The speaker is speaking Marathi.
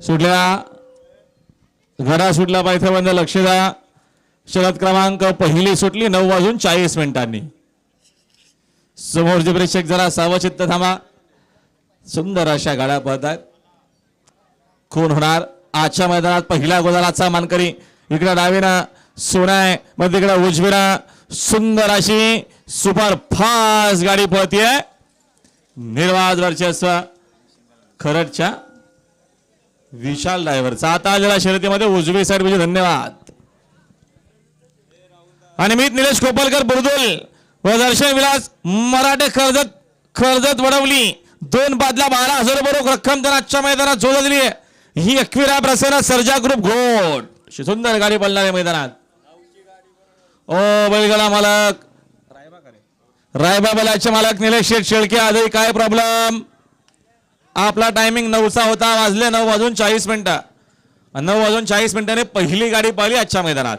सुटल्या घडा सुटला पायथ्या बंद. लक्ष द्या. शरद क्रमांक पहिली सुटली 9:40 समोरचे प्रेक्षक जरा सावचित्त थांबा. सुंदर अशा गाड्या पळतात. कोण होणार आजच्या मैदानात पहिल्या गोलाचा मानकरी? इकडे डावीनं सोनाय, मग तिकडे उजवीनं सुंदर अशी सुपर फास्ट गाडी पळतीये. निर्वाद वर्चस्व खरडच्या विशाल ड्रायव्हरचा. आता आलेला शर्यतीमध्ये उजवी साईड म्हणजे धन्यवाद. आणि मी निलेश कोपलकर बुरदुल व दर्शन विलास मराठे कर्जत वडवली 2 बादला 12,000 रुपये रक्कम त्यांना आजच्या मैदानात जोडली आहे. ही 11 प्रसेना सर्जा ग्रुप घोड. सुंदर गाडी पळणार आहे मैदानात. ओ बैलगाडा मालक रायबा बैलाचे मालक निलेश शेठ शेळके आधी काय प्रॉब्लेम? आपला टायमिंग 9चा होता. वाजले 9:40. 9:40 पहिली गाडी पळली आजच्या मैदानात.